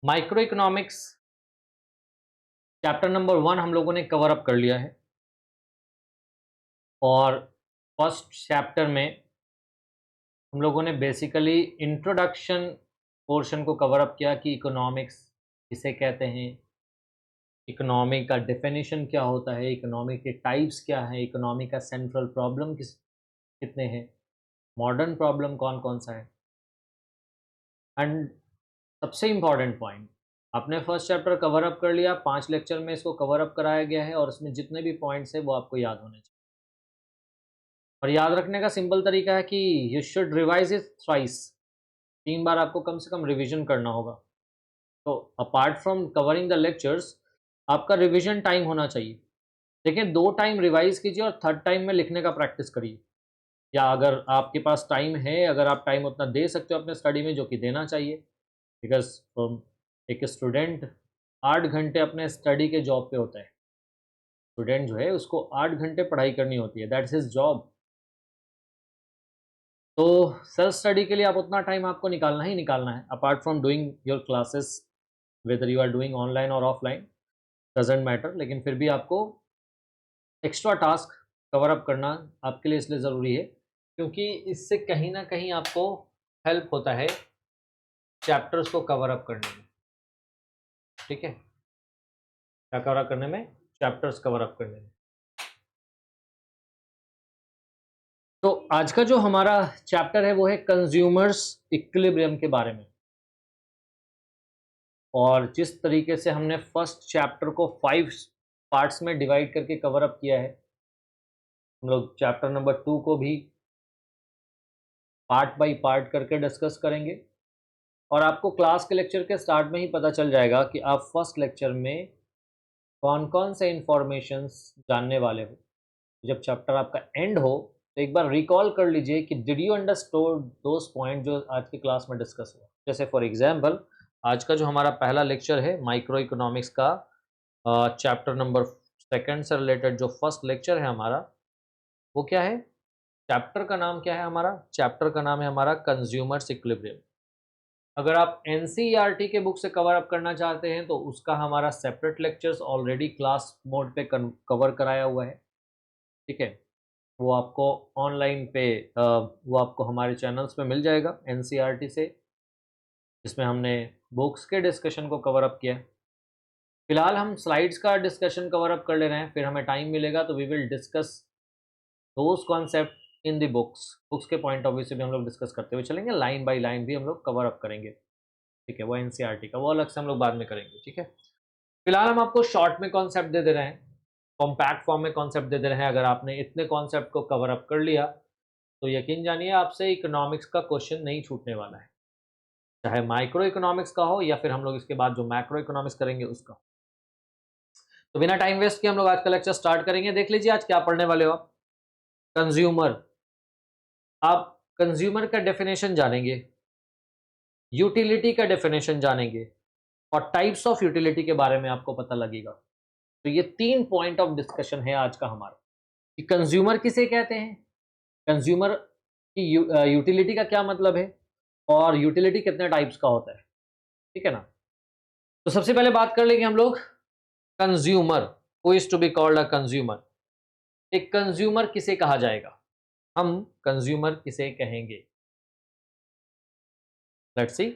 Micro economics chapter number 1 हम लोगों ने कवर अप कर लिया है और फर्स्ट चैप्टर में हम लोगों ने बेसिकली इंट्रोडक्शन पोर्शन को कवर अप किया कि इकोनॉमिक्स किसे कहते हैं, इकोनॉमी का डेफिनेशन क्या होता है, इकोनॉमी के टाइप्स क्या हैं, इकोनॉमी का सेंट्रल प्रॉब्लम कितने हैं, मॉडर्न प्रॉब्लम कौन-कौन सा है। एंड सबसे इम्पोर्टेंट पॉइंट, आपने फर्स्ट चैप्टर कवर अप कर लिया, 5 लेक्चर में इसको कवर अप कराया गया है और इसमें जितने भी पॉइंट्स हैं वो आपको याद होने चाहिए। और याद रखने का सिंपल तरीका है कि you should revise it thrice, 3 बार आपको कम से कम रिवीजन करना होगा। तो apart from covering the lectures, आपका रिवीजन टाइम होना चाहिए। देखिए 2 टाइम रिवाइज कीजिए और थर्ड टाइम में लिखने का प्रैक्टिस करिए। या अगर आपके पास टाइम है, अगर आप टाइम उतना दे सकते हो अपने स्टडी में, जो कि देना चाहिए, बिकॉज एक स्टूडेंट 8 घंटे अपने स्टडी के जॉब पे होता है। स्टूडेंट जो है उसको 8 घंटे पढ़ाई करनी होती है, दैट्स हिज जॉब। तो सेल्फ स्टडी के लिए आप उतना टाइम आपको निकालना ही निकालना है, apart from doing your classes, whether you are doing online और ऑफलाइन, डजेंट मैटर, लेकिन फिर भी आपको एक्स्ट्रा टास्क कवर अप करना आपके लिए इसलिए ज़रूरी है क्योंकि इससे कहीं ना कहीं आपको हेल्प होता है चैप्टर्स को कवर अप करने में। ठीक है, क्या कवर अप करने में? चैप्टर्स कवर अप करने में। तो आज का जो हमारा चैप्टर है वो है कंज्यूमर्स इक्विलिब्रियम के बारे में। और जिस तरीके से हमने फर्स्ट चैप्टर को 5 पार्ट्स में डिवाइड करके कवर अप किया है, हम लोग चैप्टर नंबर 2 को भी पार्ट बाय पार्ट करके डिस्कस करेंगे। और आपको क्लास के लेक्चर के स्टार्ट में ही पता चल जाएगा कि आप फर्स्ट लेक्चर में कौन-कौन से इन्फॉर्मेशंस जानने वाले हो। जब चैप्टर आपका एंड हो तो एक बार रिकॉल कर लीजिए कि did you understood those point जो आज की क्लास में डिस्कस हुआ। जैसे फॉर एग्जांपल आज का जो हमारा पहला लेक्चर है माइक्रो इकोनॉमिक्स का, चैप्टर नंबर 2 से रिलेटेड जो फर्स्ट लेक्चर है हमारा, वो क्या है? चैप्टर का नाम क्या है हमारा? चैप्टर का नाम है हमारा कंज्यूमर्स इक्विलिब्रियम। अगर आप एनसीईआरटी के बुक से कवर अप करना चाहते हैं तो उसका हमारा separate lectures already class mode पे कवर कराया हुआ है। ठीक है, वो आपको ऑनलाइन पे वो आपको हमारे चैनल्स पे मिल जाएगा एनसीईआरटी से, जिसमें हमने बुक्स के डिस्कशन को कवर अप किया है। फिलहाल हम स्लाइड्स का डिस्कशन कवर अप कर ले रहे हैं, फिर हमें टाइम मिलेगा तो we will discuss those concept in the books के पॉइंट ऑफ व्यू से भी हम लोग डिस्कस करते हुए चलेंगे, लाइन बाय लाइन भी हम लोग कवर अप करेंगे। ठीक है, वो एनसीईआरटी का वो अलग से हम लोग बाद में करेंगे। ठीक है, फिलहाल हम आपको शॉर्ट में कॉन्सेप्ट दे दे रहे हैं, कॉम्पैक्ट फॉर्म में कॉन्सेप्ट दे दे रहे हैं। अगर आपने इतने कॉन्सेप्ट को कवर अप कर लिया तो यकीन जानिए आपसे इकोनॉमिक्स का क्वेश्चन नहीं छूटने वाला है, चाहे माइक्रो इकोनॉमिक्स का हो या फिर हम लोग इसके बाद जो मैक्रो इकोनॉमिक्स करेंगे उसका। तो बिना टाइम वेस्ट किए हम लोग आज का लेक्चर स्टार्ट करेंगे। देख लीजिए आज क्या पढ़ने वाले हो आप। कंज्यूमर, आप कंज्यूमर का डेफिनेशन जानेंगे, यूटिलिटी का डेफिनेशन जानेंगे और टाइप्स ऑफ यूटिलिटी के बारे में आपको पता लगेगा। तो ये 3 पॉइंट ऑफ डिस्कशन है आज का हमारा कि कंज्यूमर किसे कहते हैं, कंज्यूमर की यूटिलिटी का क्या मतलब है और यूटिलिटी कितने टाइप्स का होता है। ठीक है ना। तो सबसे पहले बात कर लेंगे हम लोग consumer, who is to be called a consumer. एक कंज्यूमर किसे कहा जाएगा, हम कंज्यूमर किसे कहेंगे। Let's see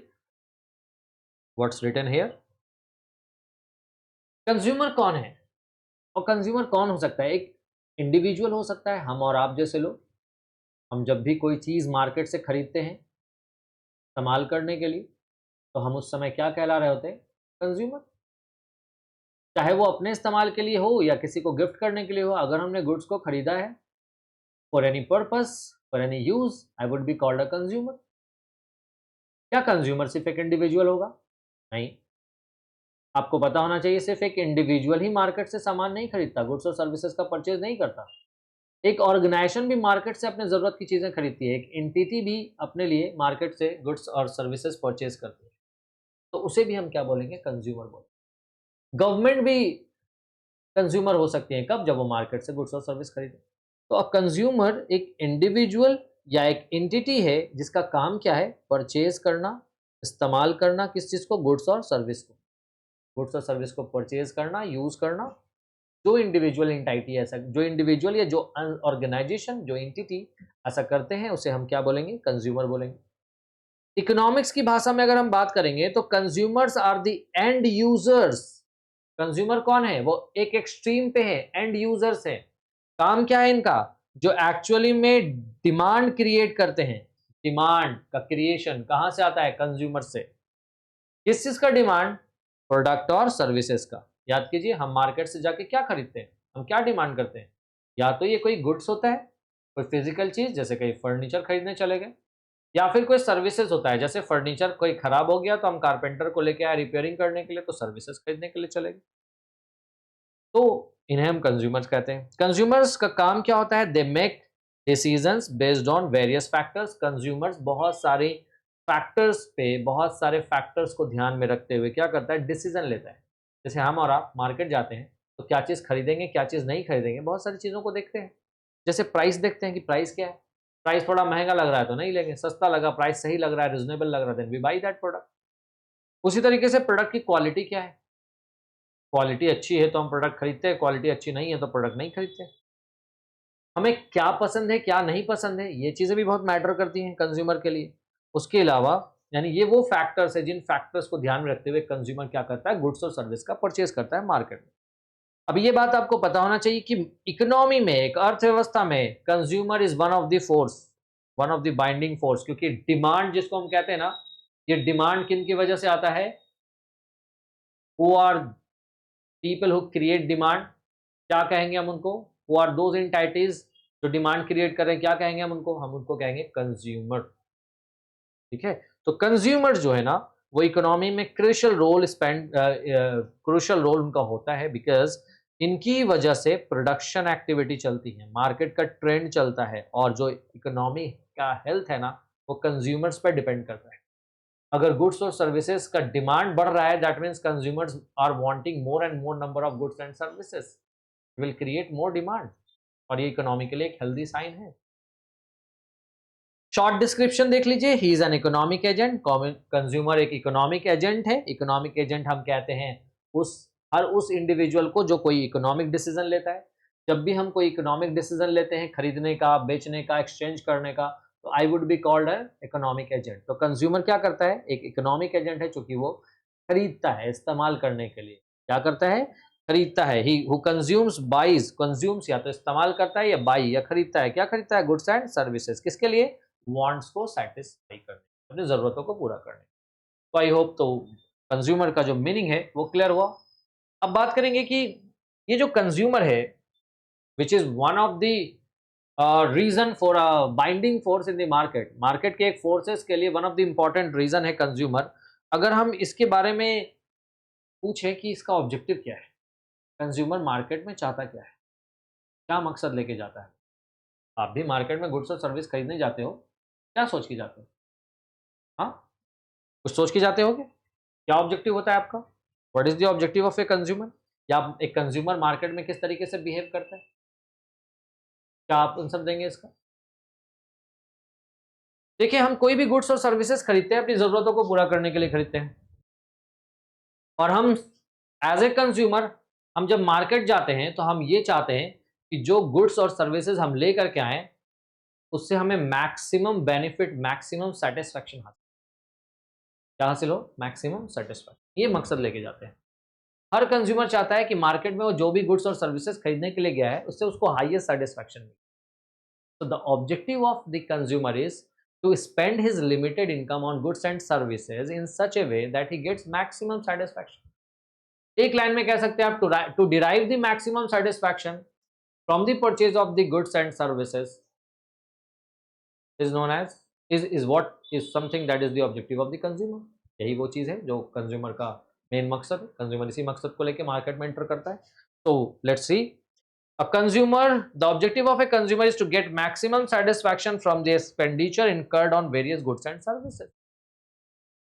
what's written here. Consumer कौन है और कंज्यूमर कौन हो सकता है? एक इंडिविजुअल हो सकता है, हम और आप जैसे लोग। हम जब भी कोई चीज़ मार्केट से खरीदते हैं इस्तेमाल करने के लिए तो हम उस समय क्या कहला रहे होते हैं? कंज्यूमर। चाहे वो अपने इस्तेमाल के लिए हो या किसी को गिफ्ट करने के लिए हो, अगर हमने गुड्स को खरीदा है for any purpose, for any use, I would be called a consumer. क्या कंज्यूमर सिर्फ एक इंडिविजुअल होगा? नहीं, आपको पता होना चाहिए सिर्फ एक इंडिविजुअल ही मार्केट से सामान नहीं खरीदता, गुड्स और सर्विसेज का परचेज नहीं करता। एक ऑर्गेनाइजेशन भी मार्केट से अपने ज़रूरत की चीज़ें खरीदती है, एक एंटिटी भी अपने लिए मार्केट से गुड्स और सर्विसेज परचेज करती है, तो उसे भी हम क्या बोलेंगे? कंज्यूमर बोलेंगे। गवर्नमेंट भी कंज्यूमर हो सकती है, कब? जब वो मार्केट से गुड्स और सर्विस खरीदे। तो अ कंज्यूमर एक इंडिविजुअल या एक एंटिटी है जिसका काम क्या है? परचेज करना, इस्तेमाल करना किस चीज़ को, गुड्स और सर्विस को, गुड्स और सर्विस को परचेज करना, यूज़ करना। जो इंडिविजुअल एंटिटी ऐसा, जो इंडिविजुअल या जो ऑर्गेनाइजेशन, जो एंटिटी ऐसा करते हैं उसे हम क्या बोलेंगे, कंज्यूमर बोलेंगे। इकोनॉमिक्स की भाषा में अगर हम बात करेंगे तो consumers are the end users. Consumer कौन है, वो एक एक्सट्रीम पे है, एंड यूजर्स है। काम क्या है इनका, जो एक्चुअली में डिमांड क्रिएट करते हैं। डिमांड का क्रिएशन कहां से आता है, कंज्यूमर से। किस चीज का डिमांड, प्रोडक्ट और सर्विसेज का। याद कीजिए, हम मार्केट से जाके क्या खरीदते हैं, हम क्या डिमांड करते हैं, या तो ये कोई गुड्स होता है, कोई फिजिकल चीज, जैसे कहीं फर्नीचर खरीदने चले गए, या फिर कोई सर्विसेज होता है, जैसे फर्नीचर कोई खराब हो गया तो हम कारपेंटर को लेके आए रिपेयरिंग करने के लिए, तो सर्विसेज खरीदने के लिए चले गए। तो इन्हें हम कंज्यूमर्स कहते हैं। कंज्यूमर्स का काम क्या होता है, they make decisions based on various factors. Consumers बहुत सारे फैक्टर्स पे, बहुत सारे फैक्टर्स को ध्यान में रखते हुए क्या करता है, डिसीजन लेता है। जैसे हम और आप मार्केट जाते हैं तो क्या चीज़ खरीदेंगे, क्या चीज़ नहीं खरीदेंगे, बहुत सारी चीज़ों को देखते हैं। जैसे प्राइस देखते हैं कि प्राइस क्या है, प्राइस थोड़ा महंगा लग रहा है तो नहीं लेंगे, सस्ता लगा, प्राइस सही लग रहा है, रिजनेबल लग रहा है, then we buy that product. उसी तरीके से प्रोडक्ट की क्वालिटी क्या है, क्वालिटी अच्छी है तो हम प्रोडक्ट खरीदते हैं, क्वालिटी अच्छी नहीं है तो प्रोडक्ट नहीं खरीदते। हमें क्या पसंद है, क्या नहीं पसंद है, ये चीज़ें भी बहुत मैटर करती हैं कंज्यूमर के लिए। उसके अलावा यानी ये वो फैक्टर्स है जिन फैक्टर्स को ध्यान में रखते हुए कंज्यूमर क्या करता है, गुड्स और सर्विस का परचेज करता है मार्केट में। अब ये बात आपको पता होना चाहिए कि इकोनॉमी में, एक अर्थव्यवस्था में, consumer is one of the force, one of the binding force. क्योंकि डिमांड जिसको हम कहते हैं ना, ये डिमांड किन की वजह से आता है, who are people who create demand, क्या कहेंगे हम उनको, हु आर दोज एंटिटीज जो डिमांड क्रिएट कर रहे हैं, क्या कहेंगे हम उनको कहेंगे कंज्यूमर। ठीक है, तो कंज्यूमर जो है ना, वो इकोनॉमी में क्रूशियल रोल उनका होता है, बिकॉज इनकी वजह से प्रोडक्शन एक्टिविटी चलती है, मार्केट का ट्रेंड चलता है, और जो इकोनॉमी का हेल्थ है ना, वो कंज्यूमर्स पर डिपेंड करता है। अगर गुड्स और सर्विसेज का डिमांड बढ़ रहा है, that means consumers are wanting more and more number of goods and services, will create more demand, और ये इकोनॉमी के लिए एक हेल्दी साइन है। शॉर्ट डिस्क्रिप्शन देख लीजिए, he is an economic agent. Consumer एक इकोनॉमिक एजेंट है। इकोनॉमिक एजेंट हम कहते हैं हर उस इंडिविजुअल को जो कोई इकोनॉमिक डिसीजन लेता है। जब भी हम कोई इकोनॉमिक डिसीजन लेते हैं, खरीदने का, बेचने का, एक्सचेंज करने का, तो I would be called an economic agent. तो कंज्यूमर क्या करता है, एक इकोनॉमिक एजेंट है, चूंकि वो खरीदता है इस्तेमाल करने के लिए। क्या करता है, खरीदता है। He who consumes buys, consumes या तो इस्तेमाल करता है, या बाई या खरीदता है। क्या खरीदता है, गुड्स एंड सर्विसेज। किसके लिए, वांट्स को सेटिस्फाई करने, अपनी जरूरतों को पूरा करने। तो आई होप तो कंज्यूमर का जो मीनिंग है वो क्लियर हुआ। अब बात करेंगे कि ये जो कंज्यूमर है, which is one of the reason for a binding force in the market, market के एक फोर्सेस के लिए one of the important reason है कंज्यूमर। अगर हम इसके बारे में पूछें कि इसका ऑब्जेक्टिव क्या है, कंज्यूमर मार्केट में चाहता क्या है, क्या मकसद लेके जाता है। आप भी मार्केट में गुड्स और सर्विस खरीदने जाते हो, क्या सोच के जाते हो, हाँ, कुछ सोच के जाते होगे, क्या ऑब्जेक्टिव होता है आपका, what is the objective of a consumer, या एक कंज्यूमर मार्केट में किस तरीके से बिहेव करता है, क्या आप आंसर देंगे इसका। देखिए, हम कोई भी गुड्स और सर्विसेज खरीदते हैं अपनी जरूरतों को पूरा करने के लिए खरीदते हैं, और हम एज ए कंज्यूमर, हम जब मार्केट जाते हैं तो हम ये चाहते हैं कि जो गुड्स और सर्विसेज हम ले करके आए, उससे हमें मैक्सिमम बेनिफिट, मैक्सिमम सेटिस्फैक्शन हासिल, क्या हासिल हो, मैक्सिमम सेटिस्फैक्शन, ये मकसद लेके जाते हैं। हर कंज्यूमर चाहता है कि मार्केट में वो जो भी गुड्स और सर्विसेज खरीदने के लिए गया है, उससे उसको हाईएस्ट सेटिस्फैक्शन मिले। So the objective of the consumer is to spend his limited income on goods and services in such a way that he gets maximum satisfaction. एक लाइन में कह सकते हैं आप, to derive the maximum satisfaction from the purchase of the goods and services is known as is what is something that is the objective of the consumer. यही वो चीज है जो कंज्यूमर का मेन मकसद है। कंज्यूमर इसी मकसद को लेके मार्केट में एंटर करता है। तो let's see, a consumer, the objective of a consumer is to get maximum satisfaction from the expenditure incurred on various goods and services.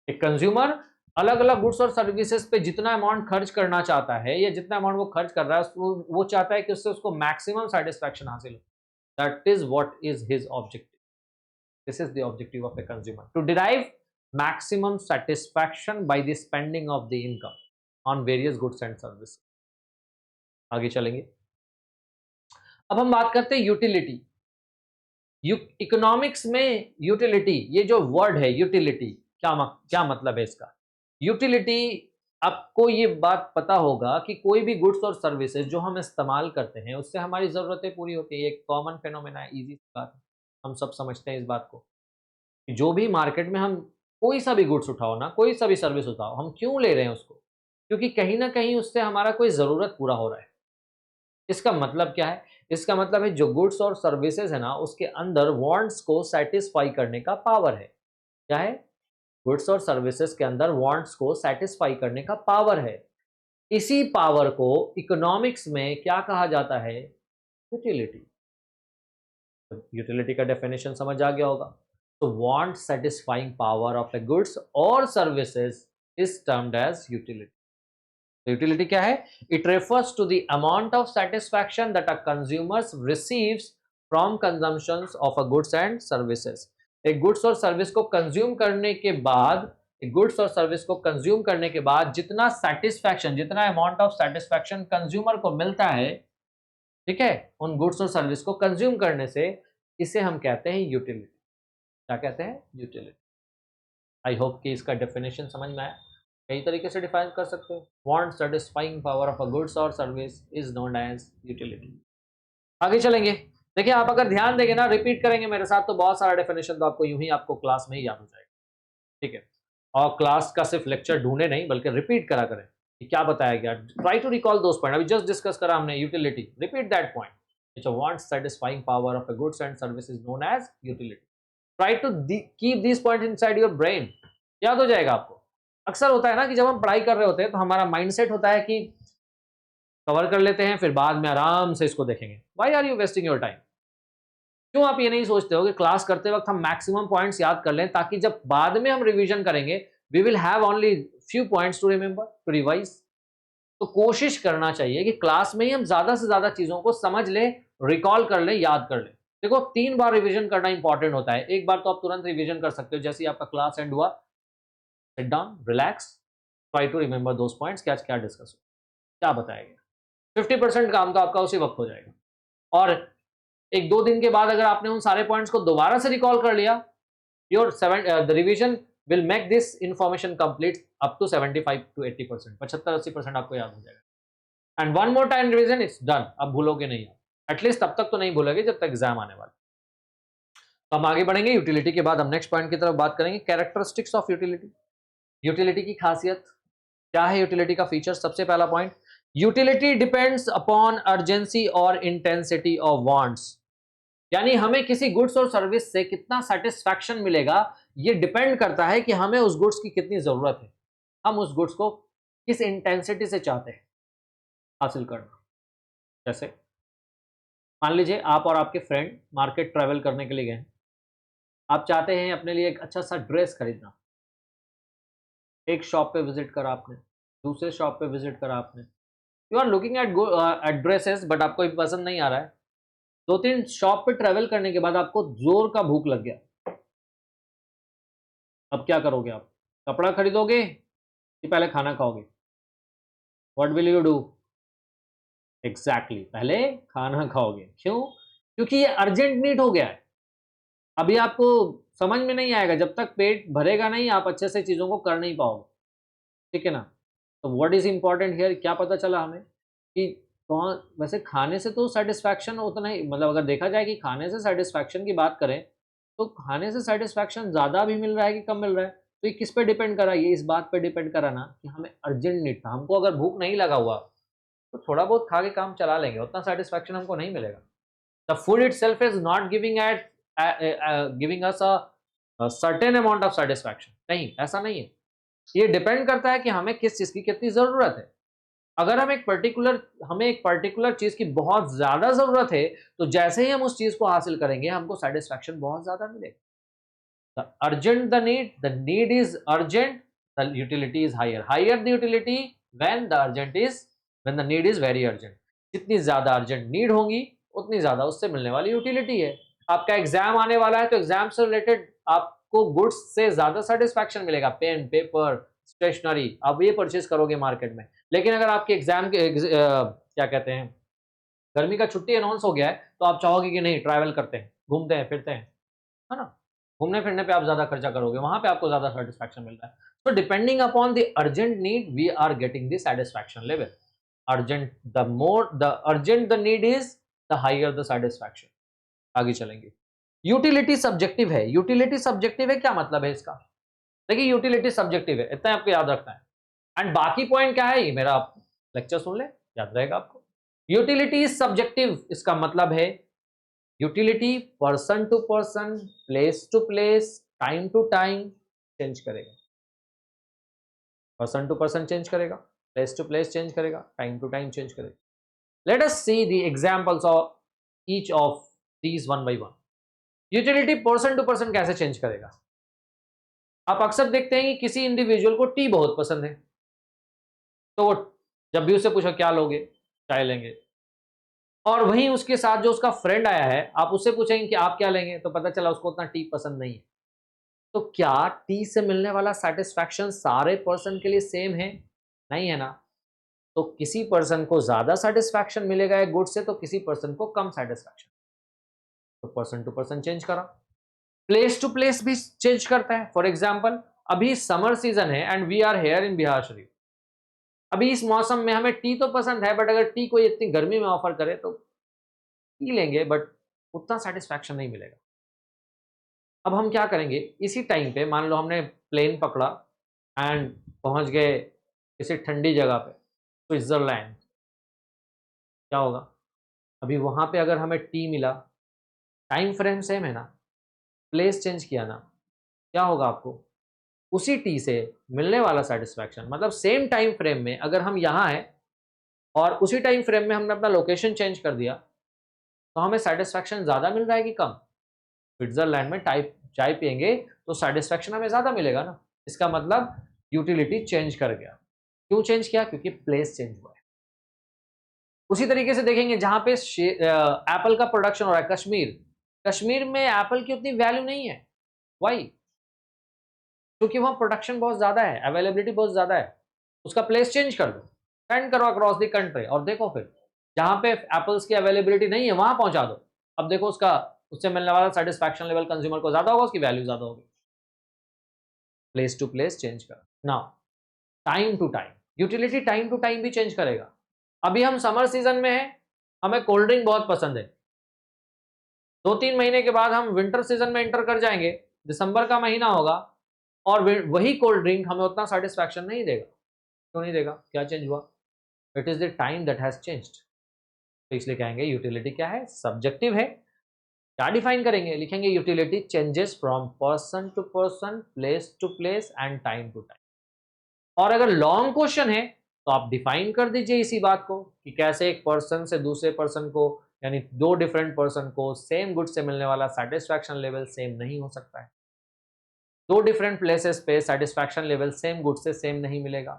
एक कंज्यूमर अलग अलग गुड्स और सर्विसेज पे जितना अमाउंट खर्च करना चाहता है, या जितना अमाउंट वो खर्च कर रहा है, वो चाहता है कि उससे उसको मैक्सिमम सेटिस्फैक्शन हासिल हो। That is what is his objective, this is the objective of a consumer, to derive maximum satisfaction by the spending of the income on various goods and services. आगे चलेंगे। अब हम बात करते हैं यूटिलिटी। इकोनॉमिक्स में यूटिलिटी, ये जो वर्ड है यूटिलिटी, क्या मतलब है इसका? यूटिलिटी, आपको ये बात पता होगा कि कोई भी गुड्स और सर्विसेज जो हम इस्तेमाल करते हैं उससे हमारी ज़रूरतें पूरी होती है। एक कॉमन फेनोमेना है, ईजी बात है, हम सब समझते हैं इस बात को। जो भी मार्केट में हम कोई सा भी गुड्स उठाओ ना, कोई सा भी सर्विस उठाओ, हम क्यों ले रहे हैं उसको? क्योंकि कहीं ना कहीं उससे हमारा कोई ज़रूरत पूरा हो रहा है। इसका मतलब क्या है? इसका मतलब है जो गुड्स और सर्विसेज है ना, उसके अंदर वांट्स को सेटिस्फाई करने का पावर है। क्या है? गुड्स और सर्विसेज के अंदर वांट्स को सेटिस्फाई करने का पावर है। इसी पावर को इकोनॉमिक्स में क्या कहा जाता है? यूटिलिटी। यूटिलिटी का डेफिनेशन समझ आ गया होगा। तो want satisfying power of a goods और services is termed as utility. Utility क्या है? It refers to the amount of satisfaction that a consumers receives from consumptions of a goods and services. एक goods और service को consume करने के बाद, goods और सर्विस को कंज्यूम करने के बाद जितना सेटिस्फैक्शन, जितना अमाउंट ऑफ सेटिस्फैक्शन कंज्यूमर को मिलता है, ठीक है, उन गुड्स और सर्विस को कंज्यूम करने से, इसे हम कहते हैं यूटिलिटी। क्या कहते हैं? यूटिलिटी। आई होप कि इसका डेफिनेशन समझ में आया। कई तरीके से डिफाइन कर सकते हो। Want satisfying power of a goods और service is known as utility. आगे चलेंगे। देखिए, आप अगर ध्यान देंगे ना, रिपीट करेंगे मेरे साथ, तो बहुत सारा डेफिनेशन तो आपको यूं ही आपको क्लास में ही याद हो जाएगा। ठीक है, और क्लास का सिर्फ लेक्चर ढूंढे नहीं, बल्कि रिपीट करा करें कि क्या बताया गया। Try to recall those point. अभी जस्ट डिस्कस करा हमने utility, repeat that point. which wants satisfying power of a goods and service is known as utility. Try to keep these points inside your brain. याद हो जाएगा आपको। अक्सर होता है ना कि जब हम पढ़ाई कर रहे होते हैं तो हमारा माइंडसेट होता है कि कवर कर लेते हैं, फिर बाद में आराम से इसको देखेंगे। Why are you wasting your time? क्यों आप ये नहीं सोचते हो कि क्लास करते वक्त हम मैक्सिमम पॉइंट्स याद कर लें, ताकि जब बाद में हम रिवीजन करेंगे we will have only few points to remember, to revise. तो कोशिश करना चाहिए कि क्लास में ही हम ज्यादा से ज्यादा चीजों को समझ लें, रिकॉल कर लें, याद कर लें। देखो, 3 बार रिवीजन करना इंपॉर्टेंट होता है। एक बार तो आप तुरंत रिवीजन कर सकते हो, जैसे ही आपका क्लास एंड हुआ, sit down, relax, try to remember those points, क्या क्या डिस्कस हो, क्या बताया गया। 50% काम तो आपका उसी वक्त हो जाएगा। और 1-2 दिन के बाद अगर आपने उन सारे पॉइंट्स को दोबारा से रिकॉल कर लिया, your the revision will make this information complete up to 75 to 80%, 75-80% आपको याद हो जाएगा। And one more time revision, it's done. अब भूलोगे नहीं, एटलीस्ट तब तक तो नहीं भूलोगे जब तक एग्जाम आने वाला। तो हम आगे बढ़ेंगे। यूटिलिटी के बाद हम नेक्स्ट पॉइंट की तरफ बात करेंगे, कैरेक्टरिस्टिक्स ऑफ यूटिलिटी। यूटिलिटी की खासियत क्या है? यूटिलिटी का फीचर, सबसे पहला point, utility depends upon urgency और इंटेंसिटी ऑफ वांट्स। यानी हमें किसी गुड्स और सर्विस से कितना सेटिस्फैक्शन मिलेगा, ये डिपेंड करता है कि हमें उस गुड्स की कितनी जरूरत है, हम उस गुड्स को किस इंटेंसिटी से चाहते हैं हासिल करना। जैसे मान लीजिए आप और आपके फ्रेंड मार्केट ट्रैवल करने के लिए गए, आप चाहते हैं अपने लिए एक अच्छा सा ड्रेस खरीदना। एक शॉप पे विजिट करा आपने, दूसरे शॉप पे विजिट करा आपने, you are looking at dresses, but आपको भी पसंद नहीं आ रहा है। 2-3 शॉप पे ट्रैवल करने के बाद आपको जोर का भूख लग गया। अब क्या करोगे आप? कपड़ा खरीदोगे कि पहले खाना खाओगे? What will you do? Exactly, पहले खाना खाओगे। क्यों? क्योंकि ये अर्जेंट नीड हो गया है। अभी आपको समझ में नहीं आएगा, जब तक पेट भरेगा नहीं आप अच्छे से चीज़ों को कर नहीं पाओगे। ठीक है ना? तो व्हाट इज इंपॉर्टेंट हियर, क्या पता चला हमें कि कौन, वैसे खाने से तो सेटिस्फैक्शन उतना ही, मतलब अगर देखा जाए कि खाने से सेटिस्फैक्शन की बात करें तो खाने से सेटिस्फैक्शन ज़्यादा भी मिल रहा है कि कम मिल रहा है, तो ये किस पे डिपेंड करा? ये इस बात पे डिपेंड करा ना कि हमें अर्जेंट नीड था। हमको अगर भूख नहीं लगा हुआ तो थोड़ा बहुत खा के काम चला लेंगे, उतना सेटिस्फैक्शन हमको नहीं मिलेगा। The food it self is not giving us a certain amount of satisfaction. नहीं, ऐसा नहीं है। ये डिपेंड करता है कि हमें किस चीज़ की कितनी ज़रूरत है। अगर हमें एक पर्टिकुलर चीज़ की बहुत ज़्यादा ज़रूरत है, तो जैसे ही हम उस चीज़ को हासिल करेंगे हमको सेटिस्फैक्शन बहुत ज़्यादा मिलेगा। the need is urgent, the utility is higher the utility when the need is very urgent। जितनी ज़्यादा अर्जेंट नीड होगी उतनी ज़्यादा उससे मिलने वाली यूटिलिटी है। आपका एग्जाम आने वाला है तो एग्जाम से रिलेटेड आप आपको गुड्स से ज्यादा सेटिस्फैक्शन मिलेगा, पेन, पेपर, स्टेशनरी, आप ये परचेज करोगे मार्केट में। लेकिन अगर आपके एग्जाम के क्या कहते हैं, गर्मी का छुट्टी अनाउंस हो गया है, तो आप चाहोगे कि नहीं ट्रैवल करते हैं, घूमते हैं, फिरते हैं, है ना? घूमने फिरने पे आप ज्यादा खर्चा करोगे, वहां पे आपको ज्यादा सेटिस्फैक्शन मिलता है। तो depending upon the urgent need we are getting the satisfaction level. Urgent, the urgent the need is, the higher the satisfaction. आगे चलेंगे। यूटिलिटी सब्जेक्टिव है। यूटिलिटी सब्जेक्टिव है, क्या मतलब है इसका? देखिए यूटिलिटी सब्जेक्टिव है, इतना आपको याद रखना है। एंड बाकी पॉइंट क्या है, ये मेरा आप लेक्चर सुन ले, याद रहेगा आपको। यूटिलिटी इज सब्जेक्टिव, इसका मतलब है utility person to person, place to place, time to time change करेगा। पर्सन टू पर्सन चेंज करेगा, प्लेस टू प्लेस चेंज करेगा, टाइम टू टाइम चेंज करेगा। Let us see the examples of each of these one by one. Utility person to person कैसे change करेगा? आप अक्सर देखते हैं कि किसी इंडिविजुअल को टी बहुत पसंद है, तो वो जब भी उससे पूछो क्या लोगे, चाय लेंगे। और वहीं उसके साथ जो उसका फ्रेंड आया है, आप उससे पूछेंगे कि आप क्या लेंगे, तो पता चला उसको उतना टी पसंद नहीं है। तो क्या टी से मिलने वाला सेटिस्फैक्शन सारे पर्सन के लिए सेम है? नहीं है ना। तो किसी पर्सन को ज्यादा सेटिस्फैक्शन मिलेगा एक गुड से, तो किसी पर्सन को कम सेटिस्फैक्शन। तो पर्सन टू पर्सन चेंज करा। प्लेस टू प्लेस भी चेंज करता है। फॉर एग्जाम्पल, अभी समर सीजन है and we are here in Bihar Sharif. अभी इस मौसम में हमें टी तो पसंद है, बट अगर टी कोई इतनी गर्मी में ऑफर करे तो पी लेंगे, बट उतना सेटिस्फैक्शन नहीं मिलेगा। अब हम क्या करेंगे, इसी टाइम पे मान लो हमने प्लेन पकड़ा एंड पहुंच गए किसी ठंडी जगह पे, स्विट्जरलैंड। क्या होगा, अभी वहां पे अगर हमें टी मिला, टाइम फ्रेम सेम है ना, प्लेस चेंज किया ना, क्या होगा आपको? उसी टी से मिलने वाला सेटिस्फैक्शन, मतलब सेम टाइम फ्रेम में अगर हम यहाँ हैं और उसी टाइम फ्रेम में हमने अपना लोकेशन चेंज कर दिया, तो हमें सेटिस्फैक्शन ज़्यादा मिल रहा है कि कम? स्विट्जरलैंड में चाय पियेंगे तो सेटिस्फैक्शन हमें ज़्यादा मिलेगा ना। इसका मतलब यूटिलिटी चेंज कर गया। क्यों चेंज किया? क्योंकि प्लेस चेंज हुआ है। उसी तरीके से देखेंगे जहां पे एप्पल का प्रोडक्शन हो रहा है, कश्मीर, कश्मीर में एप्पल की उतनी वैल्यू नहीं है। वाई? क्योंकि वहां प्रोडक्शन बहुत ज्यादा है, अवेलेबिलिटी बहुत ज्यादा है। उसका प्लेस चेंज कर दो, सेंड करो अक्रॉस द कंट्री, और देखो फिर जहां पे एप्पल्स की अवेलेबिलिटी नहीं है वहां पहुंचा दो। अब देखो उसका, उससे मिलने वाला सेटिस्फैक्शन लेवल कंज्यूमर को ज्यादा होगा, उसकी वैल्यू ज्यादा होगी। प्लेस टू प्लेस चेंज कर। Now time to time, utility time to time भी चेंज करेगा। अभी हम समर सीजन में हैं, हमें कोल्ड ड्रिंक बहुत पसंद है। 2-3 महीने के बाद हम विंटर सीजन में एंटर कर जाएंगे, दिसंबर का महीना होगा, और वही कोल्ड ड्रिंक हमें उतना सेटिस्फैक्शन नहीं देगा। क्यों नहीं देगा? क्या चेंज हुआ? It is the time that has changed. तो इसलिए कहेंगे यूटिलिटी क्या है? सब्जेक्टिव है। क्या डिफाइन करेंगे? लिखेंगे utility changes from person to person, place to place and time to time. और अगर लॉन्ग क्वेश्चन है तो आप डिफाइन कर दीजिए इसी बात को कि कैसे एक पर्सन से दूसरे पर्सन को, यानी दो डिफरेंट पर्सन को सेम गुड से मिलने वाला सेटिस्फैक्शन लेवल सेम नहीं हो सकता है। दो डिफरेंट प्लेसेस पे सेटिस्फैक्शन लेवल सेम गुड से सेम नहीं मिलेगा।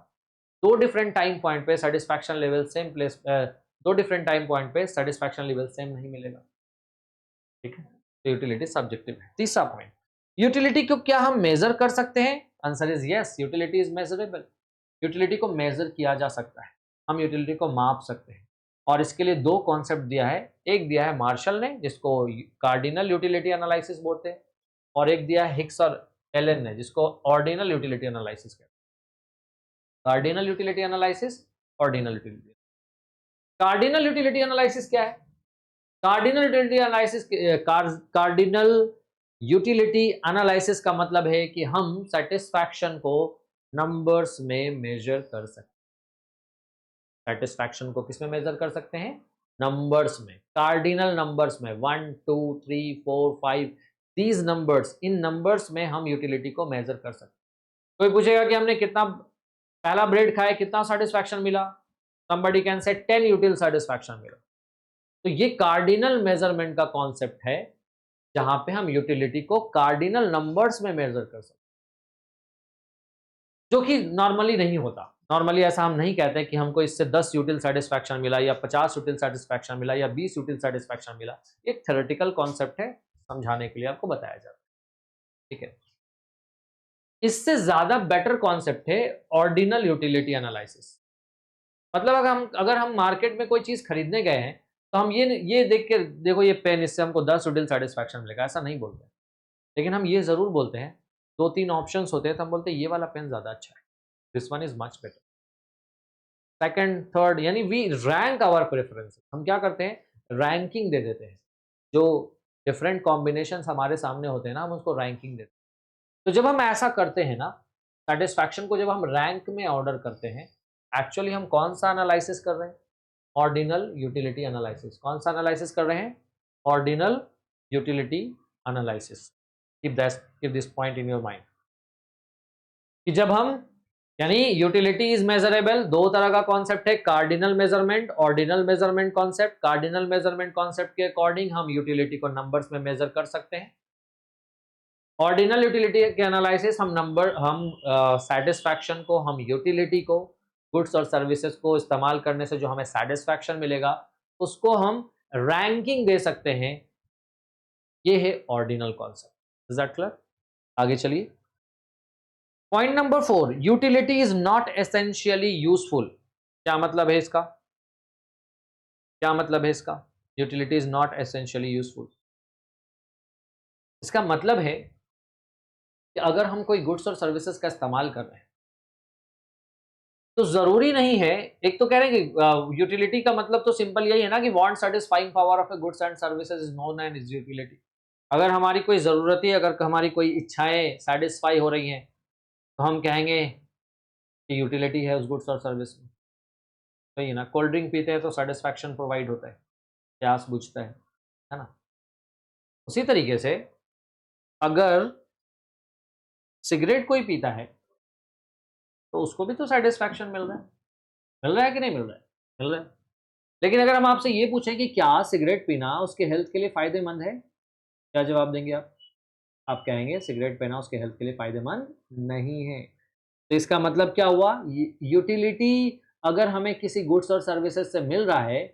दो डिफरेंट टाइम पॉइंट पे सेटिस्फैक्शन लेवल सेम प्लेस, दो डिफरेंट टाइम पॉइंट पे सेटिस्फैक्शन लेवल सेम नहीं मिलेगा। ठीक है, तो यूटिलिटी सब्जेक्टिव है। तीसरा पॉइंट, यूटिलिटी को क्या हम मेजर कर सकते हैं? Answer is yes, utility is measurable. Utility को मेजर किया जा सकता है, हम यूटिलिटी को माप सकते हैं। और इसके लिए दो कॉन्सेप्ट दिया है। एक दिया है मार्शल ने, जिसको कार्डिनल यूटिलिटी एनालिसिस बोलते हैं, और एक दिया है हिक्स और एलन ने, जिसको ऑर्डिनल यूटिलिटी एनालिसिस कहते हैं। Cardinal utility analysis, ordinal utility. Cardinal utility analysis क्या है? Cardinal utility analysis, cardinal utility analysis का मतलब है कि हम सेटिस्फैक्शन को नंबर्स में मेजर कर सकते हैं। सेटिस्फैक्शन को किस में मेजर कर सकते हैं? नंबर्स में, कार्डिनल नंबर्स में, 1 2 3 4 5, दीज नंबर्स, इन नंबर्स में हम यूटिलिटी को मेजर कर सकते हैं। कोई पूछेगा कि हमने कितना पहला ब्रेड खाया, कितना सेटिस्फैक्शन मिला? somebody कैन से 10 यूटिल सेटिस्फैक्शन मिला। तो ये कार्डिनल मेजरमेंट का कॉन्सेप्ट है, जहां पे हम यूटिलिटी को कार्डिनल नंबर्स में मेजर कर सकते हैं, जो कि नॉर्मली नहीं होता। नॉर्मली ऐसा हम नहीं कहते कि हमको इससे 10 यूटिल सेटिस्फैक्शन मिला, या 50 यूटिल सेटिस्फैक्शन मिला, या 20 यूटिल सेटिस्फैक्शन मिला। एक थ्योरेटिकल कॉन्सेप्ट है, समझाने के लिए आपको बताया जाता है। ठीक है, इससे ज्यादा बेटर कॉन्सेप्ट है ऑर्डिनल यूटिलिटी एनालिसिस। मतलब अगर हम मार्केट में कोई चीज खरीदने गए हैं तो हम ये देख के, देखो ये पेन, इससे हमको 10 उडिल सेटिस्फैक्शन मिलेगा, ऐसा नहीं बोलते। लेकिन हम ये जरूर बोलते हैं, 2-3 ऑप्शंस होते हैं तो हम बोलते हैं ये वाला पेन ज्यादा अच्छा है, this one is much better, second third, यानी वी रैंक आवर प्रेफरेंस। हम क्या करते हैं, रैंकिंग दे देते हैं। जो डिफरेंट कॉम्बिनेशन हमारे सामने होते हैं ना, हम उसको रैंकिंग देते हैं। तो जब हम ऐसा करते हैं ना, सेटिस्फैक्शन को जब हम रैंक में ऑर्डर करते हैं, एक्चुअली हम कौन सा एनालिसिस कर रहे हैं, ऑर्डिनल यूटिलिटी एनालिसिस। कौन सा एनालिसिस कर रहे हैं, ordinal utility analysis. Keep this point in your mind कि जब हम, यानी यूटिलिटी इज मेजरेबल, दो तरह का कॉन्सेप्ट है, cardinal measurement, ordinal measurement concept. Cardinal measurement concept के अकॉर्डिंग हम यूटिलिटी को नंबर्स में मेजर कर सकते हैं। ऑर्डिनल यूटिलिटी के एनालिसिस हम सेटिस्फैक्शन को, हम यूटिलिटी को, गुड्स और सर्विसेज को इस्तेमाल करने से जो हमें सेटिस्फैक्शन मिलेगा उसको हम रैंकिंग दे सकते हैं। ये है ordinal concept. Is that clear? आगे चलिए। Point number 4, utility is not essentially useful. क्या मतलब है इसका? क्या मतलब है इसका? Utility is not essentially useful. इसका मतलब है कि अगर हम कोई गुड्स और सर्विसेज का इस्तेमाल कर रहे हैं तो जरूरी नहीं है, एक तो कह रहे हैं कि यूटिलिटी का मतलब तो सिंपल यही है ना कि want satisfying power of a goods and services is known and is utility. अगर हमारी कोई जरूरत है, अगर हमारी कोई इच्छाएं सेटिस्फाई हो रही हैं तो हम कहेंगे कि यूटिलिटी है उस गुड्स और सर्विस में। सही है ना? कोल्ड ड्रिंक पीते हैं तो सेटिस्फैक्शन प्रोवाइड होता है, प्यास बुझता है ना? उसी तरीके से अगर सिगरेट कोई पीता है तो उसको भी तो सेटिस्फैक्शन मिल रहा है कि नहीं मिल रहा है? मिल रहा है। लेकिन अगर हम आपसे ये पूछें कि क्या सिगरेट पीना उसके हेल्थ के लिए फायदेमंद है, क्या जवाब देंगे आप? आप कहेंगे सिगरेट पीना उसके हेल्थ के लिए फायदेमंद नहीं है। तो इसका मतलब क्या हुआ, यूटिलिटी अगर हमें किसी गुड्स और सर्विसेज से मिल रहा है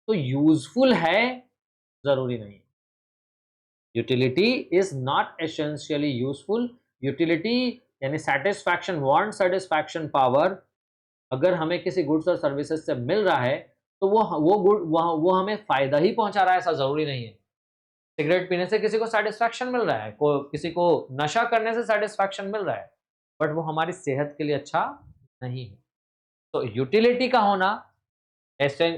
तो यूजफुल है, जरूरी नहीं। Utility is not essentially useful. Utility यानी सेटिस्फैक्शन, वांट सेटिस्फैक्शन पावर, अगर हमें किसी गुड्स और सर्विसेज से मिल रहा है तो वो हमें फायदा ही पहुंचा रहा है, ऐसा जरूरी नहीं है। सिगरेट पीने से किसी को सेटिस्फैक्शन मिल रहा है, किसी को नशा करने से सेटिस्फैक्शन मिल रहा है, बट वो हमारी सेहत के लिए अच्छा नहीं है। तो यूटिलिटी का होना ऐसे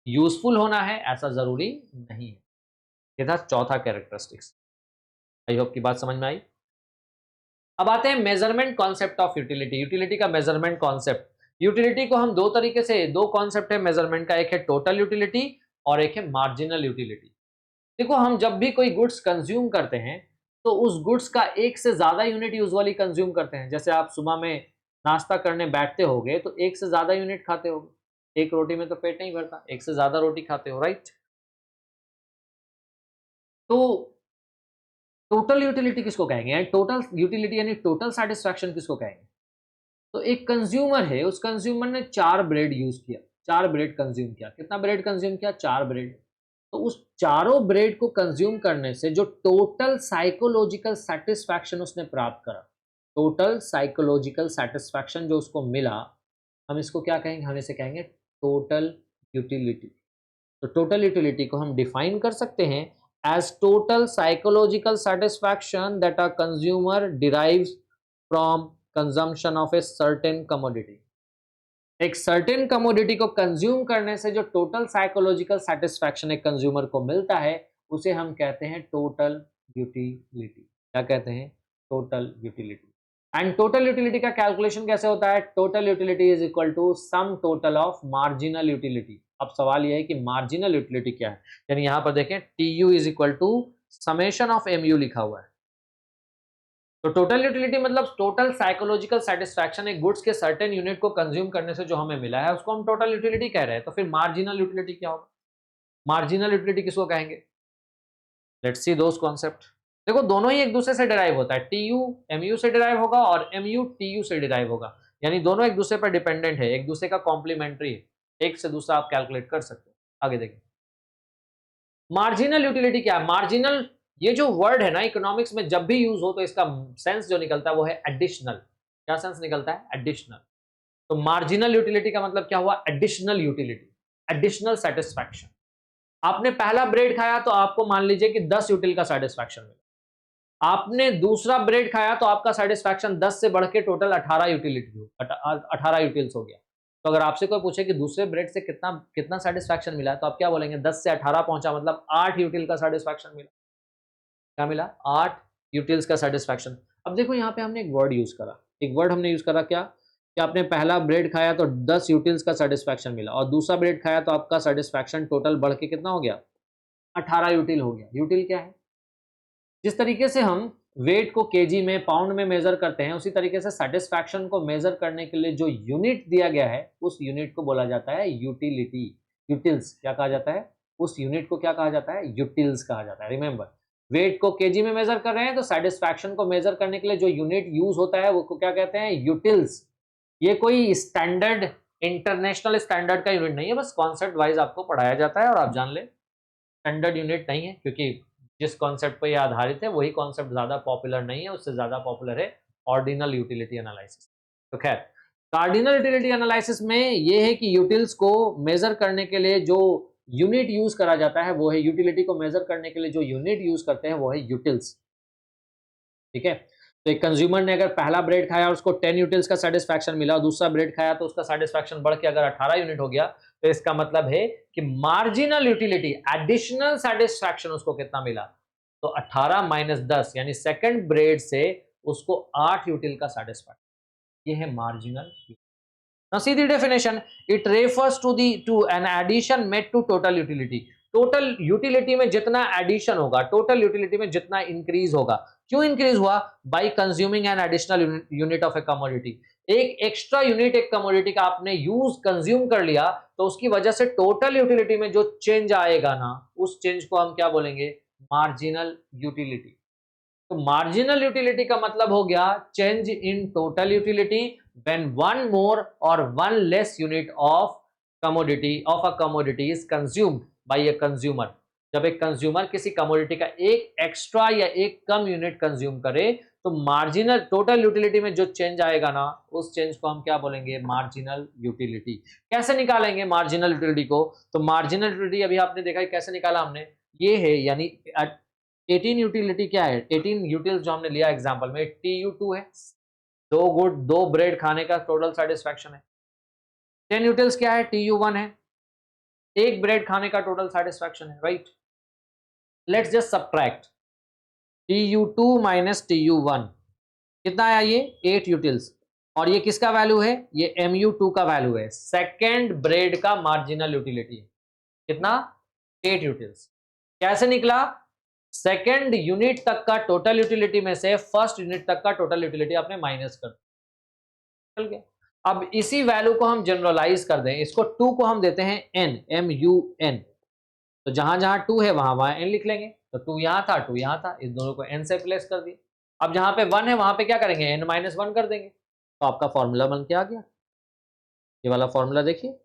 यूजफुल होना है ऐसा जरूरी नहीं है। ये था चौथा कैरेक्टरिस्टिक्स। आई होप की बात समझ में आई। अब आते हैं measurement concept of utility. Utility का मेजरमेंट कॉन्सेप्ट। यूटिलिटी को हम दो तरीके से, दो कॉन्सेप्ट है मेजरमेंट का, एक है टोटल यूटिलिटी और एक है मार्जिनल यूटिलिटी। देखो, हम जब भी कोई गुड्स कंज्यूम करते हैं तो उस गुड्स का एक से ज्यादा यूनिट यूजुअली कंज्यूम करते हैं। जैसे आप सुबह में नाश्ता करने बैठते होगे तो एक से ज्यादा यूनिट खाते होगे, एक रोटी में तो पेट नहीं भरता, एक से ज्यादा रोटी खाते हो, राइट? तो टोटल यूटिलिटी किसको कहेंगे, टोटल यूटिलिटी यानी टोटल सेटिस्फैक्शन किसको कहेंगे? तो एक कंज्यूमर है, उस कंज्यूमर ने 4 ब्रेड यूज किया, 4 ब्रेड कंज्यूम किया। कितना ब्रेड कंज्यूम किया? 4 ब्रेड। तो उस चारों ब्रेड को कंज्यूम करने से जो टोटल साइकोलॉजिकल सेटिस्फैक्शन उसने प्राप्त करा, टोटल साइकोलॉजिकल सेटिस्फैक्शन जो उसको मिला, हम इसको क्या कहेंगे? हम इसे कहेंगे टोटल यूटिलिटी। तो टोटल यूटिलिटी को हम डिफाइन कर सकते हैं as total psychological satisfaction that a consumer derives from consumption of a certain commodity. एक सर्टेन कमोडिटी को कंज्यूम करने से जो टोटल साइकोलॉजिकल सेटिस्फैक्शन एक कंज्यूमर को मिलता है उसे हम कहते हैं टोटल यूटिलिटी। क्या कहते हैं? Total utility. And total utility का कैलकुलेशन कैसे होता है? Total utility is equal to sum total of marginal utility. अब सवाल यह है कि मार्जिनल यूटिलिटी क्या है, यानी यहां पर देखें TU is equal to summation of MU लिखा हुआ है। तो टोटल यूटिलिटी मतलब टोटल साइकोलॉजिकल सेटिस्फैक्शन, एक गुड्स के सर्टेन यूनिट को कंज्यूम करने से जो हमें मिला है उसको हम टोटल यूटिलिटी कह रहे हैं। तो फिर मार्जिनल यूटिलिटी क्या होगा? मार्जिनल यूटिलिटी किसको कहेंगे? Let's C those concept. देखो, दोनों ही एक दूसरे से डिराइव होता है। TU MU से डिराइव होगा और MU TU से डिराइव होगा, यानी दोनों एक दूसरे पर डिपेंडेंट है, एक दूसरे का कॉम्प्लीमेंट्री है, एक से दूसरा आप कैलकुलेट कर सकते हो। आगे देखिए, मार्जिनल यूटिलिटी क्या है? मार्जिनल ये जो वर्ड है ना इकोनॉमिक्स में जब भी यूज हो तो इसका सेंस जो निकलता है वो है एडिशनल। क्या सेंस निकलता है? एडिशनल। तो मार्जिनल यूटिलिटी का मतलब क्या हुआ? Additional utility, additional satisfaction. आपने पहला ब्रेड खाया तो आपको मान लीजिए कि 10 यूटिल का सेटिस्फैक्शन मिला। आपने दूसरा ब्रेड खाया तो आपका सेटिस्फैक्शन 10 से बढ़ के टोटल 18 यूटिलिटी हो, 18 यूटिल्स हो गया। तो अगर आपसे कोई पूछे कि दूसरे ब्रेड से कितना कितना सेटिस्फैक्शन मिला, तो आप क्या बोलेंगे? 10 से 18 पहुंचा, मतलब 8 यूटिल का सेटिस्फैक्शन मिला। क्या मिला? 8 यूटिल्स का सेटिस्फैक्शन। अब देखो यहाँ पे हमने एक वर्ड यूज करा, एक वर्ड हमने यूज करा क्या? कि आपने पहला ब्रेड खाया तो 10 यूटिल्स का सेटिस्फैक्शन मिला, और दूसरा ब्रेड खाया तो आपका सेटिस्फैक्शन टोटल बढ़ के कितना हो गया? 18 यूटिल हो गया। यूटिल क्या है? जिस तरीके से हम वेट को केजी में, पाउंड में मेजर करते हैं, उसी तरीके से सेटिस्फैक्शन को मेजर करने के लिए जो यूनिट दिया गया है उस यूनिट को बोला जाता है यूटिलिटी। यूटिल्स क्या कहा जाता है? उस यूनिट को क्या कहा जाता है? यूटिल्स कहा जाता है। रिमेंबर, वेट को केजी में मेजर कर रहे हैं तो सेटिस्फैक्शन को मेजर करने के लिए जो यूनिट यूज होता है वो को क्या कहते हैं? यूटिल्स। ये कोई स्टैंडर्ड, इंटरनेशनल स्टैंडर्ड का यूनिट नहीं है, बस कॉन्सेप्ट वाइज आपको पढ़ाया जाता है और आप जान ले। स्टैंडर्ड यूनिट नहीं है, क्योंकि जिस कॉन्सेप्ट पर यह आधारित है वही कॉन्सेप्ट ज़्यादा पॉपुलर नहीं है, उससे ज़्यादा पॉपुलर है ऑर्डिनल यूटिलिटी एनालिसिस। तो खैर, कार्डिनल यूटिलिटी एनालिसिस में यह है कि यूटिल्स को मेजर करने के लिए जो यूनिट यूज करा जाता है वो है, यूटिलिटी को मेजर करने के लिए जो यूनिट यूज करते हैं वो है यूटिल्स। ठीक है। तो एक कंज्यूमर ने अगर पहला ब्रेड खाया और उसको 10 यूटिल्स का सेटिस्फैक्शन मिला, और दूसरा ब्रेड खाया तो उसका सेटिस्फैक्शन बढ़ के अगर 18 यूनिट हो गया, तो इसका मतलब है कि मार्जिनल यूटिलिटी, एडिशनल सेटिस्फैक्शन उसको कितना मिला? तो 18 माइनस 10 यानी सेकंड ब्रेड से उसको 8 यूटिल का सेटिस्फैक्शन। ये है marginal. Now see the definition. It refers to an addition made to total utility. Total utility में जितना एडिशन होगा, टोटल यूटिलिटी में जितना इंक्रीज होगा। क्यों इंक्रीज हुआ? Bye consuming an additional unit of A commodity. एक एक्स्ट्रा यूनिट एक कमोडिटी का आपने यूज कंज्यूम कर लिया, तो उसकी वजह से टोटल यूटिलिटी में जो चेंज आएगा ना, उस चेंज को हम क्या बोलेंगे? Marginal utility. तो मार्जिनल यूटिलिटी का मतलब हो गया change in total utility when one more और one less unit of a commodity is consumed by a consumer। जब एक कंज्यूमर किसी कमोडिटी का एक एक्स्ट्रा या एक कम यूनिट कंज्यूम करे, तो मार्जिनल टोटल यूटिलिटी में जो चेंज आएगा ना, उस चेंज को हम क्या बोलेंगे? Marginal utility. कैसे निकालेंगे मार्जिनल यूटिलिटी को? तो मार्जिनल यूटिलिटी अभी आपने देखा है कैसे निकाला हमने, ये है, यानी 18 यूटिलिटी क्या है? 18 यूटिल्स जो हमने लिया एग्जांपल में, TU2 है, दो ब्रेड खाने का टोटल सेटिस्फैक्शन है। 10 यूटिल्स क्या है? TU1 है, एक ब्रेड खाने का टोटल सेटिस्फैक्शन है, right. Let's just subtract TU2 minus TU1, कितना आया? ये 8 यूटिल्स। और ये किसका वैल्यू है? ये MU2 का वैल्यू है, सेकेंड ब्रेड का मार्जिनल यूटिलिटी। कितना? 8 यूटिल्स। कैसे निकला? सेकेंड यूनिट तक का टोटल यूटिलिटी में से फर्स्ट यूनिट तक का टोटल यूटिलिटी आपने माइनस कर दिया। अब इसी वैल्यू को हम जनरलाइज कर दें, इसको 2 को हम देते हैं n, MUN। तो जहां जहां 2 है वहां वहां n लिख लेंगे। तो 2 यहां था, 2 यहां था, इस दोनों को n से प्लेस कर दिए। अब जहां पे 1 है वहां पे क्या करेंगे? n माइनस 1 कर देंगे। तो आपका फॉर्मूला बन के आ गया। ये वाला फॉर्मूला देखिए,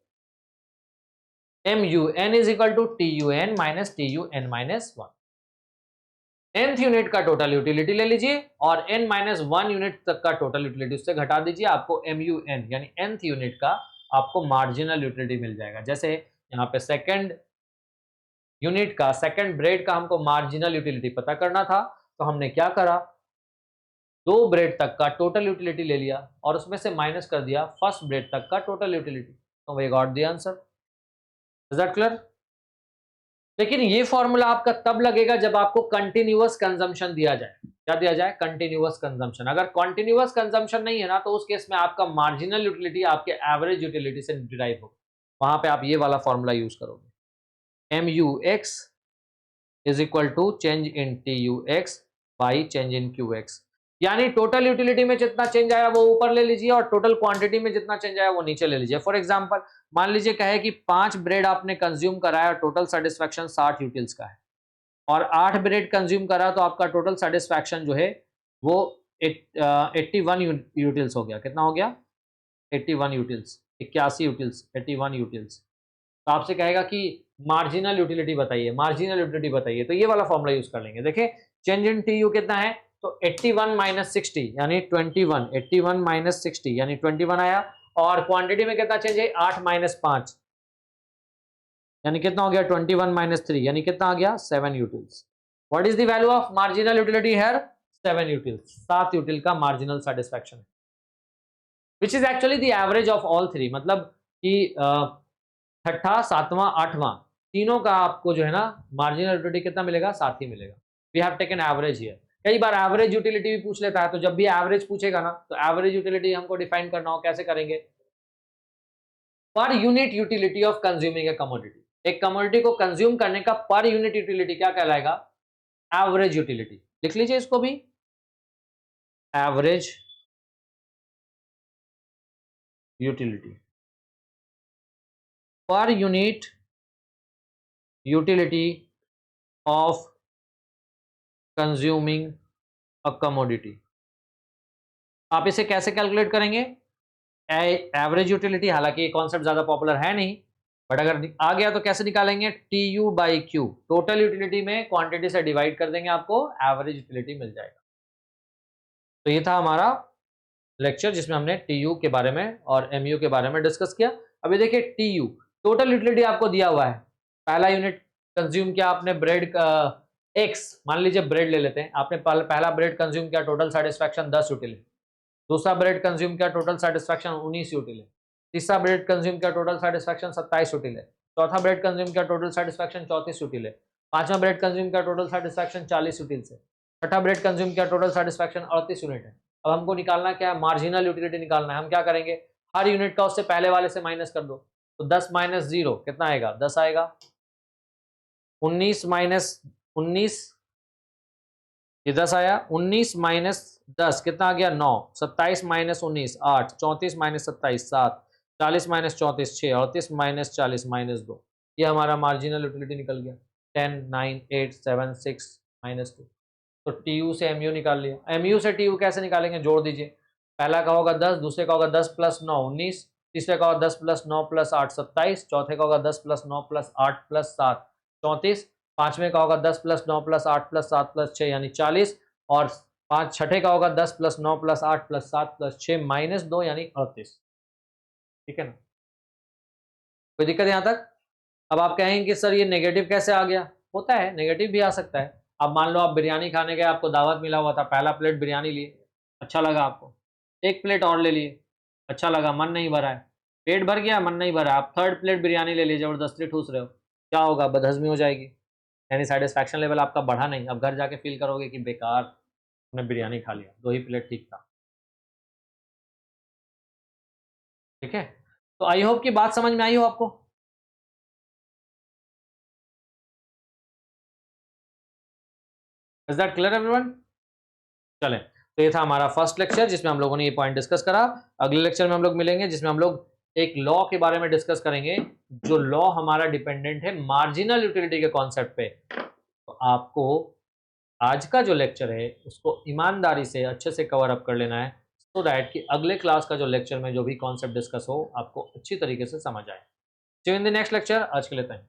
MUN is equal to TUN minus TUN minus 1। nth unit का टोटल यूटिलिटी ले लीजिए और n माइनस 1 यूनिट तक का टोटल यूटिलिटी उससे घटा दीजिए, आपको MUN यानी nth यूनिट का आपको मार्जिनल यूटिलिटी मिल जाएगा। जैसे यहाँ पे सेकंड यूनिट का, सेकंड ब्रेड का हमको मार्जिनल यूटिलिटी पता करना था, तो हमने क्या करा? दो ब्रेड तक का टोटल यूटिलिटी ले लिया और उसमें से माइनस कर दिया फर्स्ट ब्रेड तक का टोटल यूटिलिटी। तो we got the answer. Is that clear? लेकिन ये फॉर्मूला आपका तब लगेगा जब आपको कंटिन्यूअस कंजम्पशन दिया जाए। क्या दिया जाए? Continuous consumption. अगर कंटिन्यूअस कंजम्पशन नहीं है ना, तो उस केस में आपका मार्जिनल यूटिलिटी आपके एवरेज यूटिलिटी से डिराइव होगा। वहां पे आप ये वाला फॉर्मूला यूज करोगे, MUX is equal to change in TUX by change in QX। यानी टोटल यूटिलिटी में जितना चेंज आया वो ऊपर ले लीजिए और टोटल क्वांटिटी में जितना चेंज आया वो नीचे ले लीजिए। फॉर एग्जांपल, मान लीजिए कहे कि 5 ब्रेड आपने कंज्यूम कराया, टोटल सेटिस्फैक्शन 60 यूटिल्स का है, और 8 ब्रेड कंज्यूम करा तो आपका टोटल सेटिस्फैक्शन जो है वो 81 यूटिल्स हो गया। कितना हो गया? 81 यूटिल्स, 81 यूटिल्स, 81 यूटिल्स। तो आपसे कहेगा कि मार्जिनल यूटिलिटी बताइए, मार्जिनल यूटिलिटी बताइए, तो ये वाला फॉर्मूला यूज कर लेंगे। देखिए चेंज इन टी यू कितना है, तो 81 माइनस 60 यानी 21, 81 माइनस 60 यानी 21 आया, और क्वांटिटी में कितना चेंज है, 8 माइनस 5 यानी कितना हो गया, 21 माइनस 3 यानी कितना आ गया, 7 utils. What is the value of marginal utility here, 7 utils, 7 यूटिल का मार्जिनल सेटिस्फैक्शन है, which is actually the average of all three, मतलब कि छठा, सातवां, आठवां तीनों का आपको जो है ना मार्जिनल यूटिलिटी कितना मिलेगा, 7 ही मिलेगा। We have taken average here. कई बार एवरेज यूटिलिटी भी पूछ लेता है, तो जब भी एवरेज पूछेगा ना, तो एवरेज यूटिलिटी हमको डिफाइन करना हो, कैसे करेंगे, per unit utility of consuming A commodity. एक कमोडिटी को कंज्यूम करने का पर यूनिट यूटिलिटी क्या कहलाएगा, एवरेज यूटिलिटी। लिख लीजिए इसको भी, average utility, per unit utility of consuming a commodity. आप इसे कैसे कैलकुलेट करेंगे, एवरेज यूटिलिटी, हालांकि ये कॉन्सेप्ट ज्यादा पॉपुलर है नहीं, बट अगर आ गया तो कैसे निकालेंगे, T U by Q, total utility में क्वांटिटी से डिवाइड कर देंगे, आपको एवरेज यूटिलिटी मिल जाएगा। तो ये था हमारा लेक्चर जिसमें हमने टी यू के बारे में और एम यू के बारे में डिस्कस किया। अभी देखिए टी यू, टोटल यूटिलिटी आपको दिया हुआ है, पहला यूनिट कंज्यूम किया आपने ब्रेड का एक्स, मान लीजिए ब्रेड ले लेते हैं, आपने पहला ब्रेड कंज्यूम किया, टोटल सेटिस्फैक्शन 10 यूटिल है। दूसरा ब्रेड कंज्यूम किया, टोटल सेटिस्फैक्शन 19 यूटिल है। तीसरा ब्रेड कंज्यूम किया, टोटल सेटिस्फैक्शन 27 यूटिल है। चौथा ब्रेड कंज्यूम किया, टोटल सेटिस्फैक्शन 34 यूटिल है। पांचवा ब्रेड कंज्यूम किया, टोटल सेटिस्फैक्शन 40 यूटिल से। छठा ब्रेड कंज्यूम किया, टोटल सेटिस्फैक्शन 38 यूनिट है। अब हमको निकालना क्या है, मार्जिनल यूटिलिटी निकालना है। हम क्या करेंगे, हर यूनिट का उससे पहले वाले से माइनस कर दो, तो 10 माइनस 0 कितना आएगा, 10 आएगा। 19 माइनस 19, ये 10 आया। 19 माइनस 10 कितना आ गया, 9। 27 minus 19 8। 34 minus 27 7। 40 minus 34 6। 38 minus 40 minus 2। ये हमारा मार्जिनल यूटिलिटी निकल गया, 10 9 8 7 6 माइनस 2। तो टी यू से एम यू निकाल लिया। एम यू से टी यू कैसे निकालेंगे, जोड़ दीजिए, पहला का होगा 10, दूसरे का होगा 10 प्लस 9 19, तीसरे का होगा 10 प्लस 9 प्लस 8 27, चौथे का होगा 10 प्लस 9 प्लस 8 प्लस 7 34, पांचवें का होगा 10 प्लस 9 प्लस 8 प्लस 7 प्लस 6 यानी 40, और छठे का होगा 10 plus 9 plus 8 plus 7 plus 6 minus 2 यानी 38। ठीक है ना, कोई दिक्कत यहाँ तक। अब आप कहेंगे कि सर ये नेगेटिव कैसे आ गया, होता है, नेगेटिव भी आ सकता है। अब मान लो आप बिरयानी खाने गए, आपको दावत मिला हुआ था, पहला प्लेट बिरयानी लिए, अच्छा लगा आपको, एक प्लेट और ले लिए, अच्छा लगा, मन नहीं भरा है, पेट भर गया, मन नहीं भरा, आप थर्ड प्लेट बिरयानी ले लीजिए, जबरदस्ती ठूस रहे हो, क्या होगा, बदहजमी हो जाएगी, यानी सेटिस्फैक्शन लेवल आपका बढ़ा नहीं। अब घर जाके फील करोगे कि बेकार हमने बिरयानी खा लिया, 2 ही प्लेट ठीक था। ठीक है, तो आई होप की बात समझ में आई हो आपको। Is that clear everyone. चलें, तो ये था हमारा फर्स्ट लेक्चर जिसमें हम लोगों ने ये पॉइंट डिस्कस करा। अगले लेक्चर में हम लोग मिलेंगे जिसमें हम लोग एक लॉ के बारे में डिस्कस करेंगे, जो लॉ हमारा डिपेंडेंट है मार्जिनल यूटिलिटी के कॉन्सेप्ट पे। तो आपको आज का जो लेक्चर है उसको ईमानदारी से अच्छे से कवर अप कर लेना है, सो दैट कि अगले क्लास का जो लेक्चर में जो भी कॉन्सेप्ट डिस्कस हो आपको अच्छी तरीके से समझ आए। See you in the next lecture, आज के लिए थैंक यू।